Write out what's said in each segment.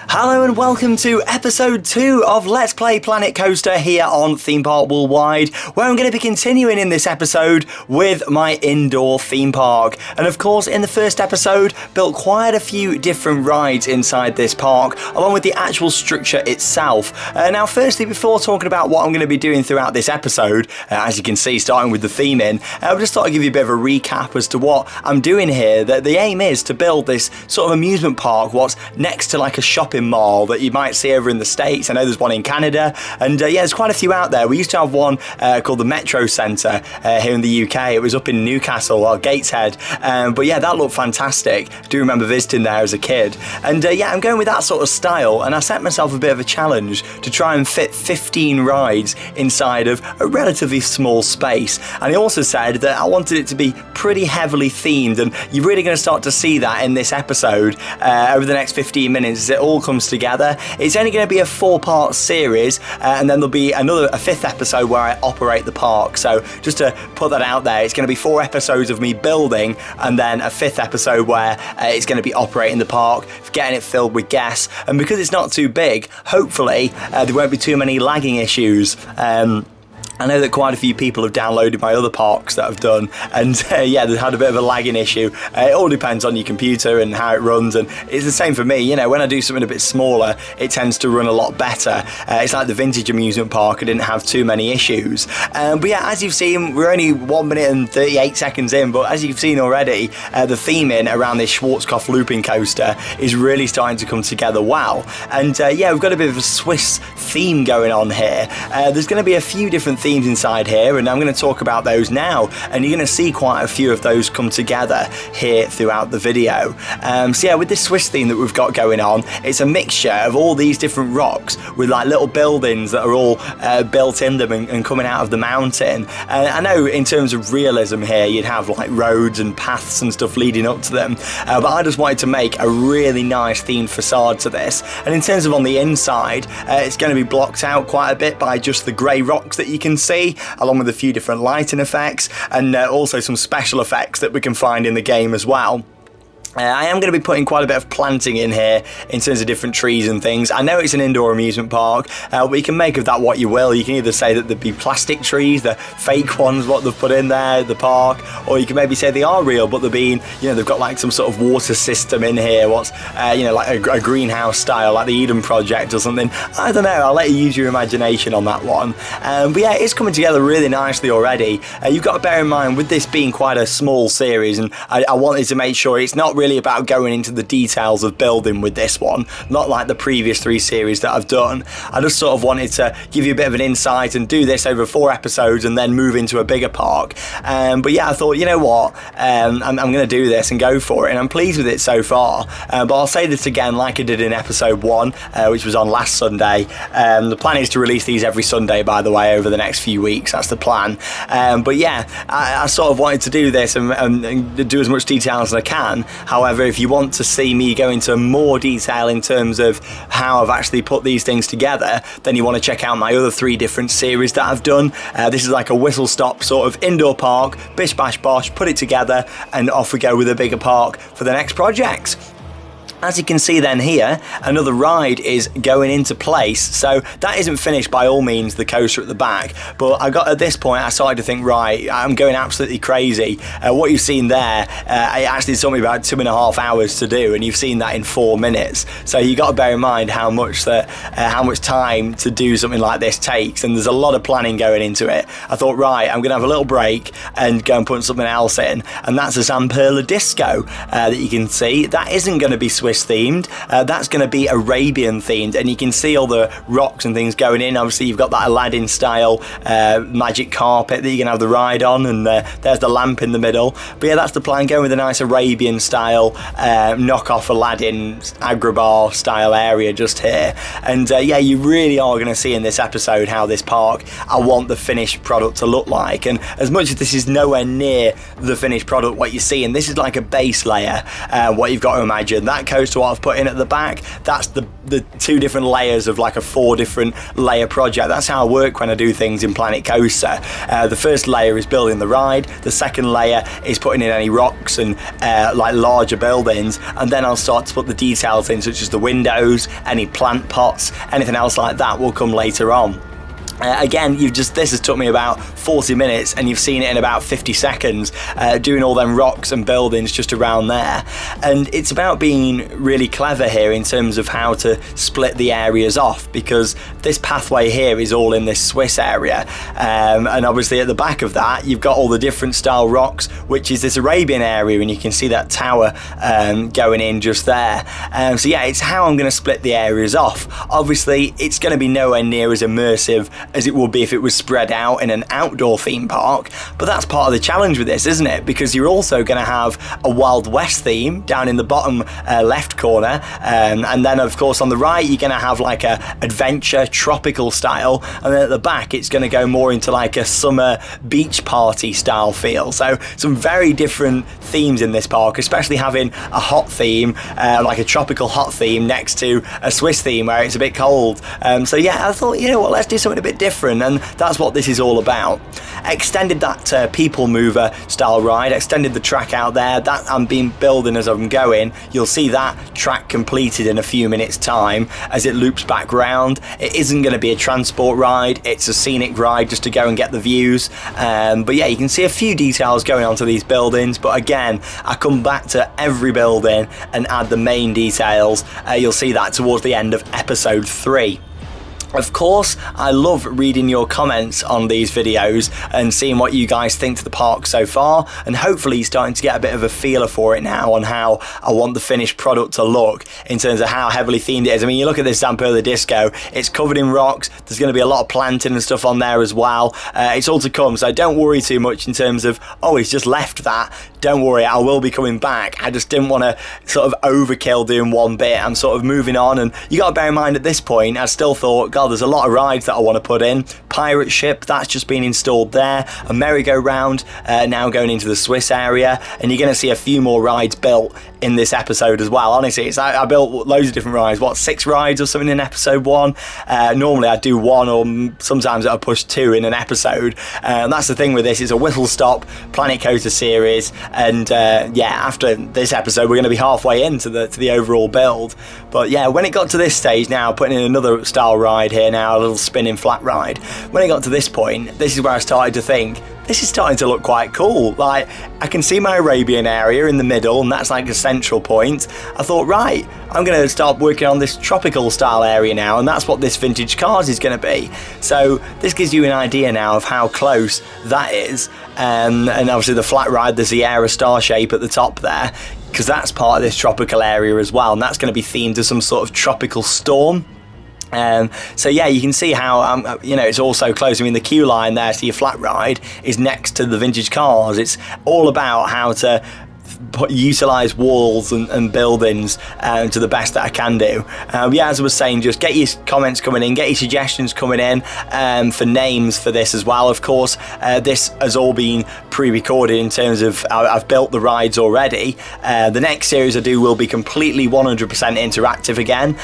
Hello and welcome to episode 2 of Let's Play Planet Coaster here on Theme Park Worldwide, where I'm going to be continuing in this episode with my indoor theme park. And of course, in the first episode, built quite a few different rides inside this park, along with the actual structure itself. Now, firstly, before talking about what I'm going to be doing throughout this episode, as you can see, starting with the theming, I just thought I'd give you a bit of a recap as to what I'm doing here. The aim is to build this sort of amusement park, what's next to like a shopping mall that you might see over in the States. I know there's one in Canada, and yeah, there's quite a few out there. We used to have one called the Metro Centre here in the UK. It was up in Newcastle or Gateshead, but yeah, that looked fantastic. I do remember visiting there as a kid, and yeah, I'm going with that sort of style, and I set myself a bit of a challenge to try and fit 15 rides inside of a relatively small space. And I also said that I wanted it to be pretty heavily themed, and you're really going to start to see that in this episode over the next 15 minutes as it all comes together. It's only going to be a 4-part series, and then there'll be a 5th episode where I operate the park. So just to put that out there, it's going to be 4 episodes of me building, and then a 5th episode where it's going to be operating the park, getting it filled with guests. And because it's not too big, hopefully there won't be too many lagging issues. I know that quite a few people have downloaded my other parks that I've done, and yeah, they've had a bit of a lagging issue. It all depends on your computer and how it runs, and it's the same for me. You know, when I do something a bit smaller, it tends to run a lot better. It's like the Vintage Amusement Park, I didn't have too many issues. But yeah, as you've seen, we're only 1 minute and 38 seconds in, but as you've seen already, the theming around this Schwarzkopf looping coaster is really starting to come together well. And yeah, we've got a bit of a Swiss theme going on here. There's going to be a few different themes inside here, and I'm going to talk about those now, and you're going to see quite a few of those come together here throughout the video. So yeah, with this Swiss theme that we've got going on, it's a mixture of all these different rocks with like little buildings that are all built in them and coming out of the mountain. I know in terms of realism here, you'd have like roads and paths and stuff leading up to them, but I just wanted to make a really nice themed facade to this. And in terms of on the inside, it's going to be blocked out quite a bit by just the grey rocks that you can see, along with a few different lighting effects, and also some special effects that we can find in the game as well. I am going to be putting quite a bit of planting in here in terms of different trees and things. I know it's an indoor amusement park, but you can make of that what you will. You can either say that there'd be plastic trees, the fake ones, what they've put in there, the park, or you can maybe say they are real, but they're being, you know, they've got like some sort of water system in here, what's, you know, like a greenhouse style, like the Eden Project or something. I don't know, I'll let you use your imagination on that one. But yeah, it's coming together really nicely already. You've got to bear in mind, with this being quite a small series, and I wanted to make sure it's not really about going into the details of building with this one, not like the previous 3 series that I've done. I just sort of wanted to give you a bit of an insight and do this over 4 episodes and then move into a bigger park. But yeah, I thought, you know what, I'm going to do this and go for it, and I'm pleased with it so far. But I'll say this again like I did in episode 1, which was on last Sunday. The plan is to release these every Sunday, by the way, over the next few weeks. That's the plan. But yeah, I sort of wanted to do this and do as much detail as I can. However, if you want to see me go into more detail in terms of how I've actually put these things together, then you want to check out my other 3 different series that I've done. This is like a whistle-stop sort of indoor park, bish bash bosh, put it together, and off we go with a bigger park for the next projects. As you can see then here, another ride is going into place. So that isn't finished by all means, the coaster at the back, but at this point I started to think, right, I'm going absolutely crazy. What you've seen there, it actually took me about 2.5 hours to do, and you've seen that in 4 minutes. So you got to bear in mind how much time to do something like this takes, and there's a lot of planning going into it. I thought, right, I'm going to have a little break and go and put something else in, and that's a Zamperla Disco that you can see. That isn't going to be Swiss themed, that's going to be Arabian themed, and you can see all the rocks and things going in. Obviously you've got that Aladdin style magic carpet that you can have the ride on, and there's the lamp in the middle. But yeah, that's the plan, going with a nice Arabian style knockoff Aladdin Agrabah style area just here. And yeah, you really are going to see in this episode how this park, I want the finished product to look like. And as much as this is nowhere near the finished product what you see, and this is like a base layer, what you've got to imagine, that opposed to what I've put in at the back. That's the 2 different layers of like a 4 different layer project. That's how I work when I do things in Planet Coaster. The first layer is building the ride, the second layer is putting in any rocks and like larger buildings, and then I'll start to put the details in, such as the windows, any plant pots, anything else like that will come later on. Again, this has took me about 40 minutes and you've seen it in about 50 seconds, doing all them rocks and buildings just around there. And it's about being really clever here in terms of how to split the areas off, because this pathway here is all in this Swiss area, and obviously at the back of that you've got all the different style rocks, which is this Arabian area, and you can see that tower going in just there. So yeah, it's how I'm going to split the areas off. Obviously it's going to be nowhere near as immersive as it would be if it was spread out in an outdoor theme park, but that's part of the challenge with this, isn't it? Because you're also going to have a Wild West theme down in the bottom left corner, and then of course on the right you're going to have like a adventure tropical style, and then at the back it's going to go more into like a summer beach party style feel. So some very different themes in this park, especially having a hot theme, like a tropical hot theme next to a Swiss theme where it's a bit cold. So yeah, I thought, you know what, let's do something a bit different, and that's what this is all about. Extended that people mover style ride, extended the track out there. That I'm been building as I'm going. You'll see that track completed in a few minutes time as it loops back round. It isn't going to be a transport ride, it's a scenic ride just to go and get the views, but yeah, you can see a few details going on to these buildings, but again I come back to every building and add the main details. You'll see that towards the end of episode 3. Of course, I love reading your comments on these videos and seeing what you guys think to the park so far, and hopefully starting to get a bit of a feeler for it now on how I want the finished product to look in terms of how heavily themed it is. I mean, you look at this Zamperla Disco, it's covered in rocks, there's going to be a lot of planting and stuff on there as well. It's all to come, so don't worry too much in terms of, oh, he's just left that. Don't worry, I will be coming back. I just didn't want to sort of overkill doing one bit. I'm sort of moving on, and you got to bear in mind at this point, I still thought, God, there's a lot of rides that I want to put in. Pirate ship, that's just been installed there. A merry-go-round now going into the Swiss area, and you're going to see a few more rides built in this episode as well. Honestly, I built loads of different rides, 6 rides or something in episode 1. Normally I do 1, or sometimes I push 2 in an episode, and that's the thing with this. It's a whistle stop Planet Coaster series, and yeah, after this episode we're going to be halfway into the overall build. But yeah, when it got to this stage now, putting in another style ride here now, a little spinning flat ride, when it got to this point, this is where I started to think, this is starting to look quite cool. Like, I can see my Arabian area in the middle, and that's like a central point. I thought, right, I'm going to start working on this tropical style area now, and that's what this Vintage Cars is going to be. So this gives you an idea now of how close that is. And obviously the flat ride, the Sierra star shape at the top there, because that's part of this tropical area as well, and that's going to be themed to some sort of tropical storm. So yeah, you can see how you know, it's all so close. I mean, the queue line there to your flat ride is next to the Vintage Cars. It's all about how to utilise walls and buildings to the best that I can do. Yeah, as I was saying, just get your comments coming in, get your suggestions coming in for names for this as well. Of course, this has all been pre-recorded in terms of I've built the rides already. The next series I do will be completely 100% interactive again.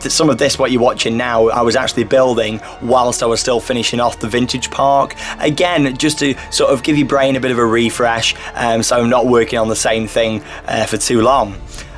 Some of this, what you're watching now, I was actually building whilst I was still finishing off the Vintage Park. Again, just to sort of give your brain a bit of a refresh, so I'm not working on the same thing for too long.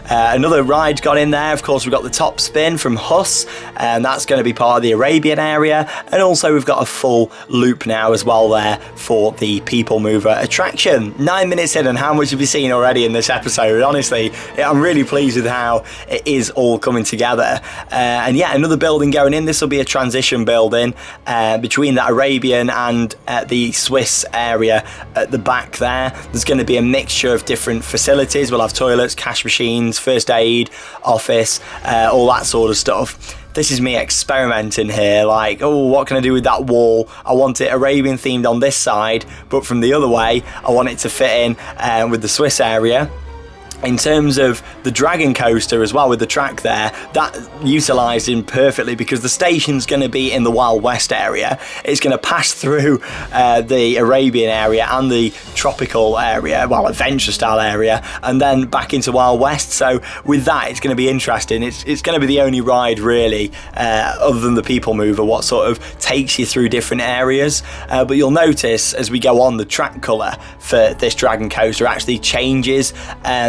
Another ride got in there. Of course, we've got the top spin from Huss, and that's going to be part of the Arabian area, and also we've got a full loop now as well there for the People Mover attraction. 9 minutes in, and how much have you seen already in this episode? Honestly, I'm really pleased with how it is all coming together. And yeah, another building going in. This will be a transition building between the Arabian and the Swiss area at the back there. There's going to be a mixture of different facilities. We'll have toilets, cash machines, first aid, office, all that sort of stuff. This is me experimenting here, like, oh, what can I do with that wall? I want it Arabian themed on this side, but from the other way I want it to fit in with the Swiss area. in terms of the Dragon Coaster as well, with the track there, that utilised in perfectly, because the station's going to be in the Wild West area. It's going to pass through the Arabian area and the tropical area, well, adventure style area, and then back into Wild West. So with that, it's going to be interesting. It's going to be the only ride really, other than the People Mover, what sort of takes you through different areas. But you'll notice as we go on, the track colour for this Dragon Coaster actually changes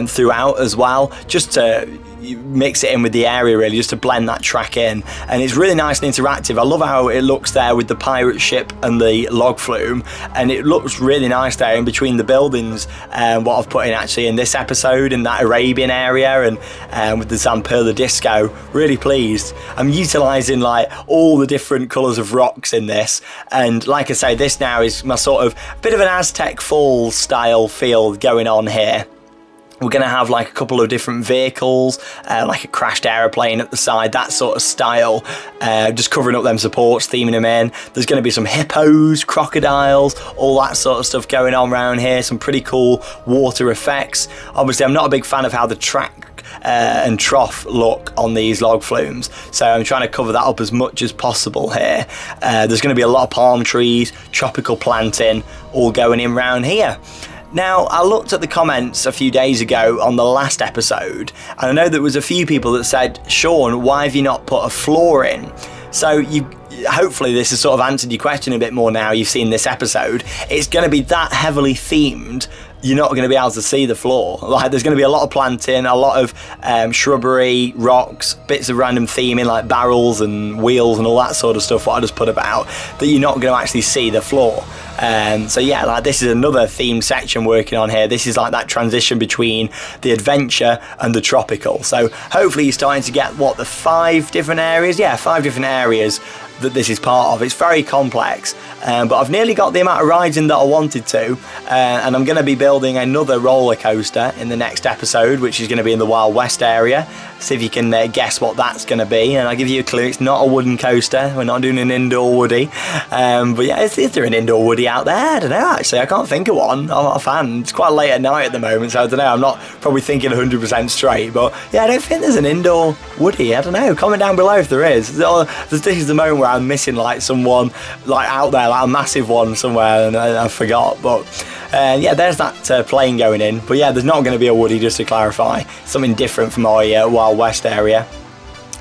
throughout as well, just to mix it in with the area really, just to blend that track in. And it's really nice and interactive. I love how it looks there with the pirate ship and the log flume, and it looks really nice there in between the buildings, what I've put in actually in this episode, in that Arabian area, and with the Zamperla Disco. Really pleased. I'm utilising like all the different colours of rocks in this, and like I say, this now is my sort of bit of an Aztec Falls style feel going on here. We're going to have like a couple of different vehicles, like a crashed aeroplane at the side, that sort of style, just covering up them supports, theming them in. There's going to be some hippos, crocodiles, all that sort of stuff going on around here. Some pretty cool water effects. Obviously, I'm not a big fan of how the track and trough look on these log flumes, so I'm trying to cover that up as much as possible here. There's going to be a lot of palm trees, tropical planting, all going in round here. Now, I looked at the comments a few days ago on the last episode, and I know there was a few people that said, Sean, why have you not put a floor in? So hopefully this has sort of answered your question a bit more now you've seen this episode. It's going to be that heavily themed, you're not going to be able to see the floor. Like, there's going to be a lot of planting, a lot of shrubbery, rocks, bits of random theming like barrels and wheels and all that sort of stuff, what I just put about, that you're not going to actually see the floor. So yeah, like this is another theme section working on here. This is like that transition between the adventure and the tropical. So hopefully you're starting to get the 5 different areas. Yeah, 5 different areas that this is part of. It's very complex, but I've nearly got the amount of rides in that I wanted to, and I'm going to be building another roller coaster in the next episode, which is going to be in the Wild West area. See if you can guess what that's going to be, and I'll give you a clue. It's not a wooden coaster. We're not doing an indoor woody, but yeah, is there an indoor woody out there? I don't know, actually. I can't think of one. I'm not a fan. It's quite late at night at the moment, so I don't know. I'm not probably thinking 100% straight, but yeah, I don't think there's an indoor woody. I don't know. Comment down below if there is. This is the moment where I'm missing like someone like out there, like a massive one somewhere, and I forgot. But yeah, there's that plane going in. But yeah, there's not going to be a woody, just to clarify. Something different from our Wild West area.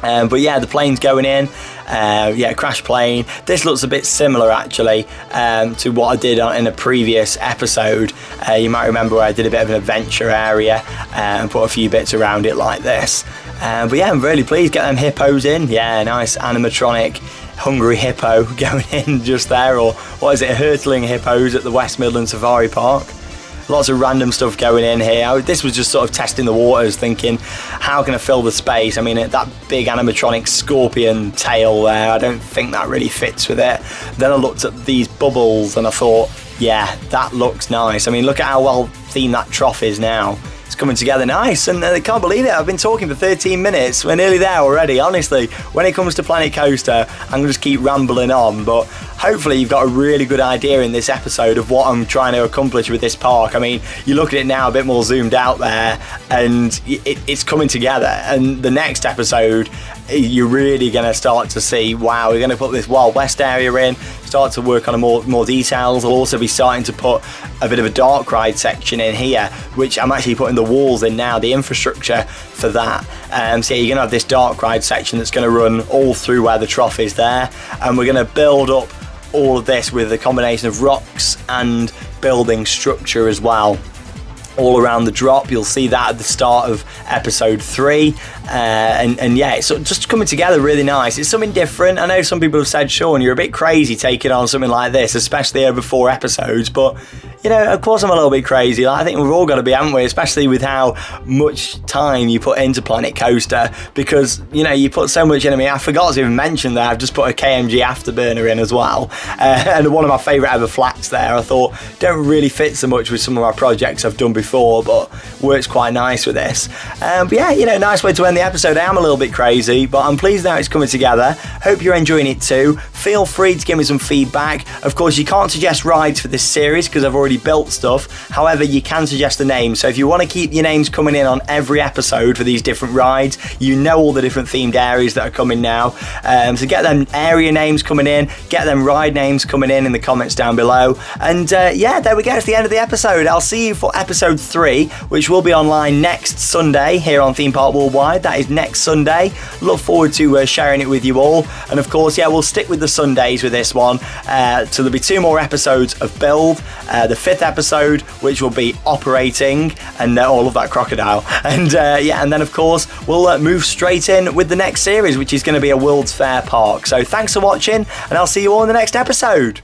But yeah, the plane's going in. Yeah, crash plane. This looks a bit similar actually to what I did in a previous episode. You might remember where I did a bit of an adventure area and put a few bits around it like this. But yeah, I'm really pleased. Get them hippos in. Yeah, nice animatronic hungry hippo going in just there, or what is it, hurtling hippos at the West Midlands Safari Park. Lots of random stuff going in here. This was just sort of testing the waters, thinking, how can I fill the space? I mean, that big animatronic scorpion tail there, I don't think that really fits with it. Then I looked at these bubbles and I thought, yeah, that looks nice. I mean, look at how well themed that trough is now. It's coming together nice, and I can't believe it. I've been talking for 13 minutes. We're nearly there already. Honestly, when it comes to Planet Coaster, I'm going to just keep rambling on, but hopefully you've got a really good idea in this episode of what I'm trying to accomplish with this park. I mean, you look at it now a bit more zoomed out there, and it's coming together. And the next episode, you're really going to start to see, wow, we're going to put this Wild West area in, start to work on more details. I'll also be starting to put a bit of a dark ride section in here, which I'm actually putting the walls in now, the infrastructure for that. So yeah, you're going to have this dark ride section that's going to run all through where the trough is there, and we're going to build up all of this with a combination of rocks and building structure as well. All around the drop, you'll see that at the start of episode 3, and yeah, it's just coming together really nice. It's something different. I know some people have said, Sean, you're a bit crazy taking on something like this, especially over 4 episodes, but you know, of course I'm a little bit crazy. Like, I think we've all got to be, haven't we? Especially with how much time you put into Planet Coaster, because you know, you put so much in. I mean, I forgot to even mention that I've just put a KMG afterburner in as well, and one of my favourite ever flats there, I thought don't really fit so much with some of my projects I've done before. before, but works quite nice with this. But yeah, you know, nice way to end the episode. I am a little bit crazy, but I'm pleased now it's coming together. Hope you're enjoying it too. Feel free to give me some feedback. Of course, you can't suggest rides for this series because I've already built stuff. However, you can suggest the names. So if you want to keep your names coming in on every episode for these different rides, you know all the different themed areas that are coming now. So get them area names coming in, get them ride names coming in the comments down below. And yeah, there we go. It's the end of the episode. I'll see you for episode 3, which will be online next Sunday here on Theme Park Worldwide. That is next Sunday. Look forward to sharing it with you all. And of course, yeah, we'll stick with the Sundays with this one. So there'll be 2 more episodes of Build. The 5th episode, which will be Operating, and all of that crocodile. And yeah, and then of course, we'll move straight in with the next series, which is going to be a World's Fair park. So thanks for watching, and I'll see you all in the next episode.